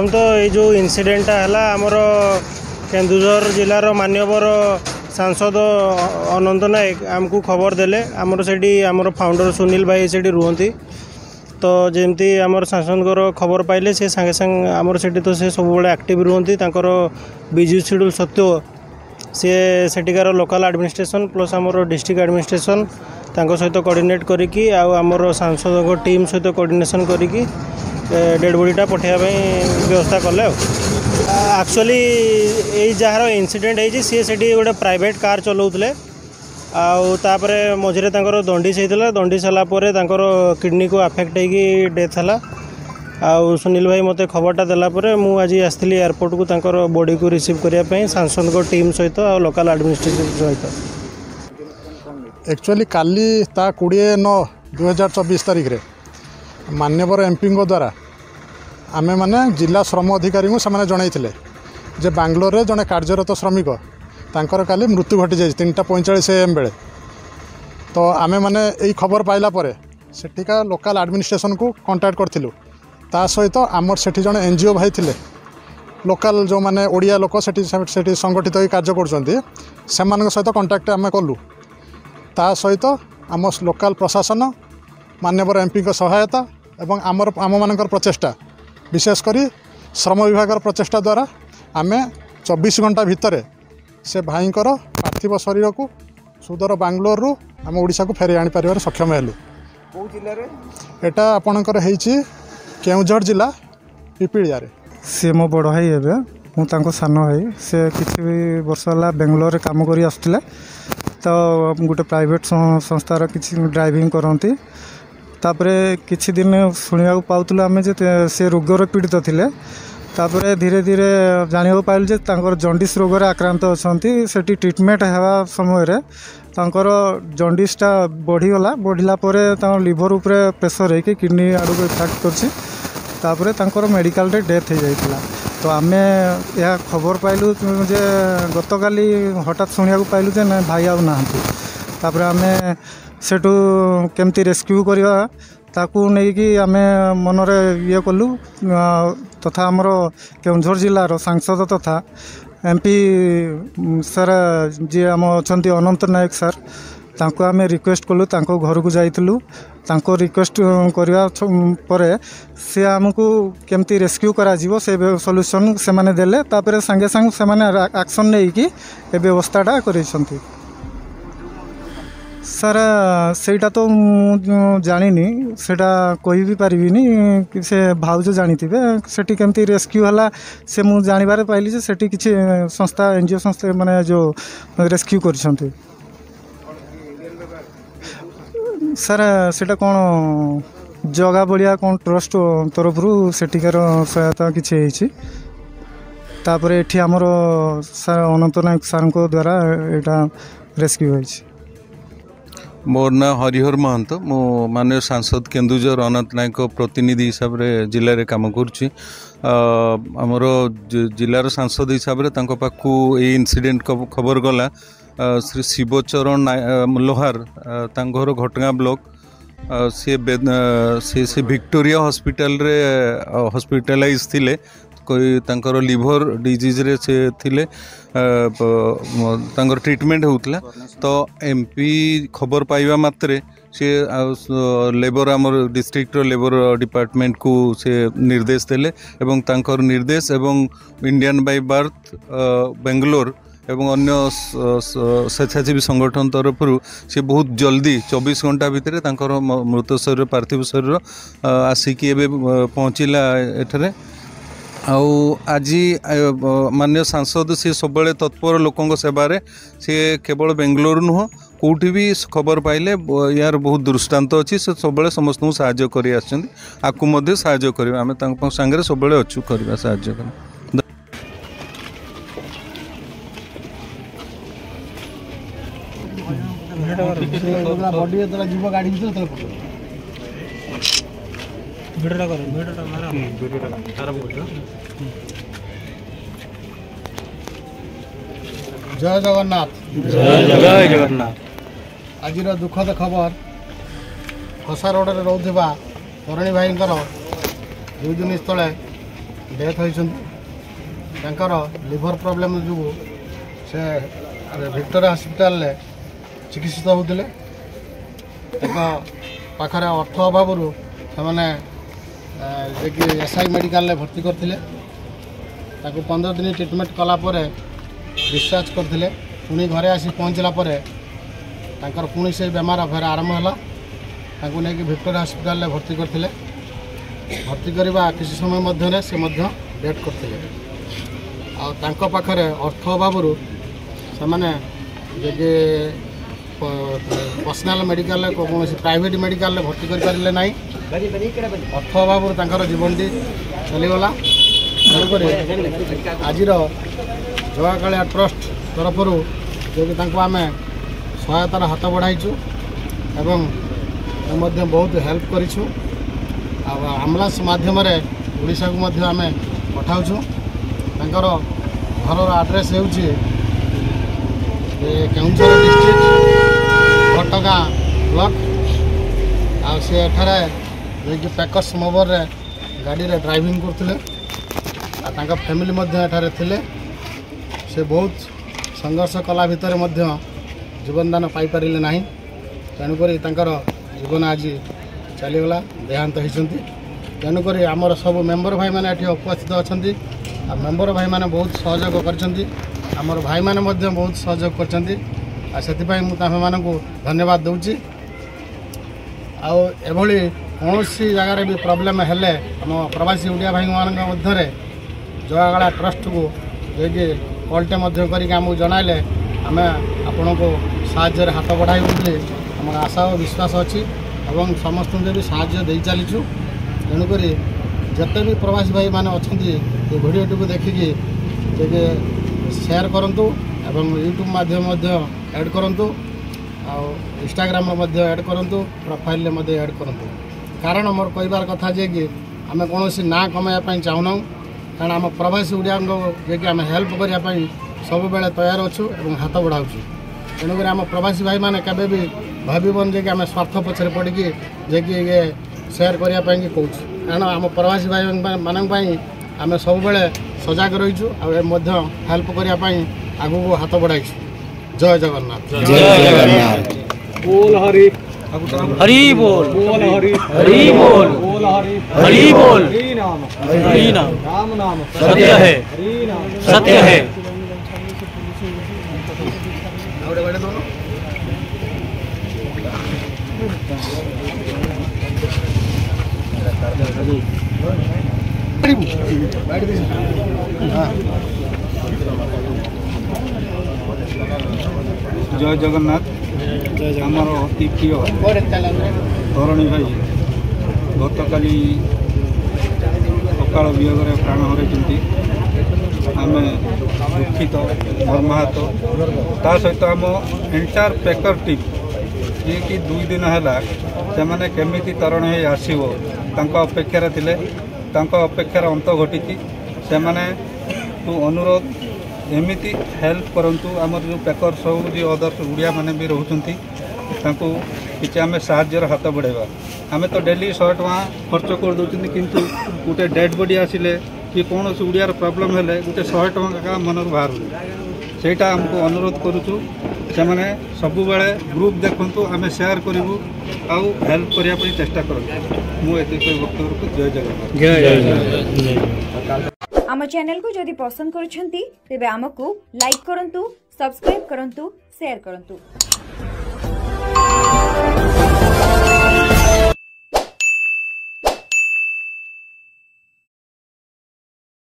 देखो ये जो इनसीडेंटा है आमर केन्दुझर जिलार मान्यवर सांसद अनंत नायक आमको खबर देले आमर से आमर फाउंडर सुनील भाई से रुहती तो जमती आमर सांसद खबर पाइले से सांगे सांगे आमर से तो से सब एक्टिव रुहती बिजी शेड्यूल सत्व सी सेठिकार लोकल एडमिनिस्ट्रेशन प्लस आमर डिस्ट्रिक्ट एडमिनिस्ट्रेशन सहित कोऑर्डिनेट करिकी आमर सांसद टीम सहित कोऑर्डिनेशन करिकी डेड बॉडीटा पठाइबा व्यवस्था कले। एक्चुअली यही जार इनसीडेंट है सी से गोटे प्राइवेट कार चलाऊले आउे मझे दंडिस होता दंडिस सारापर किडनी को आफेक्ट होगी डेथ है आउ सुनील भाई मते खबरटा देलापर मु आज आसती एयरपोर्ट को तांकर बॉडी को रिसीव करने सांसद को टीम सहित और लोकल एडमिनिस्ट्रेशन सहित। एक्चुअली काली 20/9/2024 तारीख रे मान्यवर एमपी द्वारा आमे माने जिला श्रम अधिकारी को से जनईले जे बांग्लोर रे जड़े कार्यरत श्रमिक तांकर काली मृत्यु घटी जाए 3:45 AM बेले तो आमे माने यही खबर पाइला परे सेठिका लोकल एडमिनिस्ट्रेशन को कांटेक्ट करथिलु ता सहित आमर सेठी जड़े एनजीओ भाई थिले लोकल जो माने ओडिया लोक सेठी संगठित हो कार्य करछंती सेमान सहित कांटेक्ट आमे कलु ता सहित आम लोकल प्रशासन मान्यवर एमपी को सहायता एवं आम मानकर प्रचेष्टा विशेषकर श्रम विभाग प्रचेष्टा द्वारा आमे 24 घंटा भितर से भाईंकर पार्थिव शरीर को सुदूर बांग्लोर रु आम ओडिशा को फेरी आनी पारिबार सक्षम हेलु। एटा आपणकर हेछि केउझर जिला पिपिलिया रे। सी मो बड़ भाई एबे मु तांको सान भाई से किछि वर्ष होला बेंगलोर रे काम करी आस्थिले तो गोटे प्राइवेट संस्थार किछि ड्राइविंग करती तापरे किछि दिन शुणा पाउतलु आमे जे से रोगर पीड़ित थिले तापरे धीरे धीरे जानिबा पाइल जे तांकर जंडिस रोग रे आक्रांत अछंती सेठी ट्रीटमेंट हेबा समय रे तांकर जंडिसटा बढ़ीगला बढ़िला परे तांकर लिवर उपरे प्रेशर है कि किडनी आडू इफेक्ट करछि तापरे तांकर मेडिकल रे डेथ हो जाइतिला तो आमे या खबर पाइलु जे गतकाली हठात शुणा पाइलु जे ना भाई आउ नाहंती तापरे आमे सेठू केमती रेस्क्यू करवा ताकू नहीं कि आमे मनरे ये कलु तथा आमर केउझर जिलार सांसद तथा एमपी सर जी आम अच्छा अनंत नायक सर तांको आमे रिक्वेस्ट कलु तांको घर को जाइतलु तांको रिक्वेस्ट करवा परे से आमको केमती रेस्क्यू करा जीवो से सॉल्यूशन से माने देले तापरे संगे संग से माने एक्शन नहीं कि ए व्यवस्थाटा करिसंती। सर सेटा तो जानी सेटा कहि भी पारिबिनी कि से भाउज जानी सेठी केमती रेस्क्यू हला से मु जानिबारे पाइली जे सेठी किछि संस्था एनजीओ संस्था माने जो रेस्क्यू करिसंती। सर सेटा कोन जगह बढ़िया कौन ट्रस्ट तरफ सेठिकार सहायता किछि हेछि तापरे एठी हमर सर अनंत नायक सर को द्वारा एटा रेस्क्यू होइछि। मोर ना हरिहर महंत मो माननीय सांसद केन्दुझर अनंत नायक प्रतिनिधि हिसाब रे जिले रे काम करुछि आमर जिलार सांसद हिसाब रे तांको पाखु ए इनसीडेंट खबर गला श्री शिवचरण लोहार तांघर घटगां ब्लॉक से विक्टोरिया हॉस्पिटल रे हॉस्पिटलाइज थिले कोई तांकर लिवर डिजीज रे से थिले तांकर ट्रीटमेंट होउतला तो एमपी खबर पाइबा मात्रे से लेबर आमर डिस्ट्रिक्ट लेबर डिपार्टमेंट को से निर्देश देले एवं तांकर निर्देश एवं इंडियन बाय बर्थ बेंगलोर एवं अन्य स्वेच्छासेवी संगठन तरफ से बहुत जल्दी 24 घंटा भितर तांकर मृत शरीर पार्थिव शरीर आसिकी एबे पहुँचला एठरे आउ आज मान्य सांसद सी सब तत्पर लोकों सेवारे सी केवल बेंगलोर नुह कौटी भी खबर पाइले यार बहुत दृष्टांत अच्छी से सब समस्त साहाय्य कर आकु साहाय्य कर आम सांगे सब अच्छु करवा साहाय्य कर। जय जगन्नाथ जय जगन्नाथ। आज दुखद खबर खसा रोड रे रोधवा तरुणी भाई 2 दिन तले डेथ होइछन्ति तांकर लिवर प्रॉब्लम जो से विक्टोरिया हॉस्पिटल ले चिकित्सित होउतले पाखरे अर्थ अभाव से एसआई मेडिकल भर्ती करते 15 दिन ट्रिटमेंट कलापर डिस्चार्ज करते पुणी घरे आसी पहुँचला पुणी से बेमार फेर आरंभ है नहीं विक्टोरिया हॉस्पिटल भर्ती करते भर्ती करवा किसी समय मध्य से डेथ करते पाखरे अर्थ अभाव से पर्सनाल मेडिकल कौन प्राइवेट मेडिकल भर्ती कर पारे ना अर्थ अभाव तांकर जीवनटी चलीगला आज जगा कालिया ट्रस्ट तरफ जो कि आम सहायतार हाथ बढ़ाईचु एवं बहुत हेल्प करूँ आम्बुलांस मध्यम ओडिशा को आम पठाऊँ घर आड्रेस हो केन्दुझर डिस्ट्रिक्ट घटगाँ ब्लॉक आठारे पैकर्स मोबर गाड़ी रे ड्राइविंग करते फैमिली एठारे थिले से बहुत संघर्ष कला भितर जीवनदान पाई पारिले नाही तेणुक जीवन आज चलीगला देहांत होती तेणुक आमर सब मेंबर भाई मैंने उपस्थित अच्छा मेंबर भाई मैंने बहुत सहयोग कर भाई मैंने बहुत सहयोग कर धन्यवाद दूची आभली कौन सी जगार भी प्रोब्लेम हेले आम प्रवासी ओडिया भाई मध्य जगागला ट्रस्ट को ये कलटे करके जनाइले आम आपण को साहाय्य हाथ बढ़ाई बोली आम आशा और विश्वास अच्छी और समस्त भी साहाय्य दे चलीचु तेणुक जिते भी प्रवासी भाई मैंने अच्छा ये भिडियो को देखिकी शेयर करूँ एवं यूट्यूब माध्यम ऐड करूँ इंस्टाग्राम ऐड करूँ प्रोफाइल ऐड करूँ कारण मोर कहबार कथा जे कि आम कौन ना कमाइवाई चाहूना कारण आम प्रवासी ओडिया जे कि आम हेल्प करने सब बेले तैयार अच्छु और हाथ बढ़ाऊँ तेणुक आम प्रवासी भाई मैंने केवे भी भावन जे कि आम स्वार्थ पछरे पड़ी जे कि ये शेयर करने कहूँ कारण आम प्रवासी भाई मानी आम सब बेले सजग रहीचु और हेल्प करने आगू को हाथ बढ़ाईचु जय जगन्नाथ जय जगन्नाथ बोल हरि हरि बोल बोल हरि हरि बोल बोल हरि हरि बोल हरि नाम राम नाम सत्य है हरि नाम सत्य है जय जगन्नाथ आमर अति प्रिय धरणी भाई गत काली सकाल वियोगे प्राण हरई आम दुखित मर्माहत ता सहित आम एंटायर पैकर टीम जी कि 2 दिन है से केमिति तरण हो आसो अपेक्षार थे अपेक्षार अंत घटी से अनुरोध एमती हेल्प करंतु आमर जो पैकर सब जो अदर्स उड़िया माने भी रोचंती किसी आम साहाଯ୍यर हाथ बढ़ेगा आम तो डेली 100 टଙ୍କା खर्च कर दौरान किंतु गोटे डेड बॉडी आसिले कि कौन से उड़ियार प्रॉब्लम है गोटे 100 टଙ୍କା मन बाहर सेटा आमको अनुरोध करुचु से मैंने सब बेले ग्रुप देखु आम शेयर करूँ आउ हेल्प करने चेष्टा करूँ मुझे वक्तव्य जय जगन्नाथ आम चैनल को जदि पसंद करुछंती तेबे आमको लाइक करंतु सब्सक्राइब करंतु शेयर करंतु।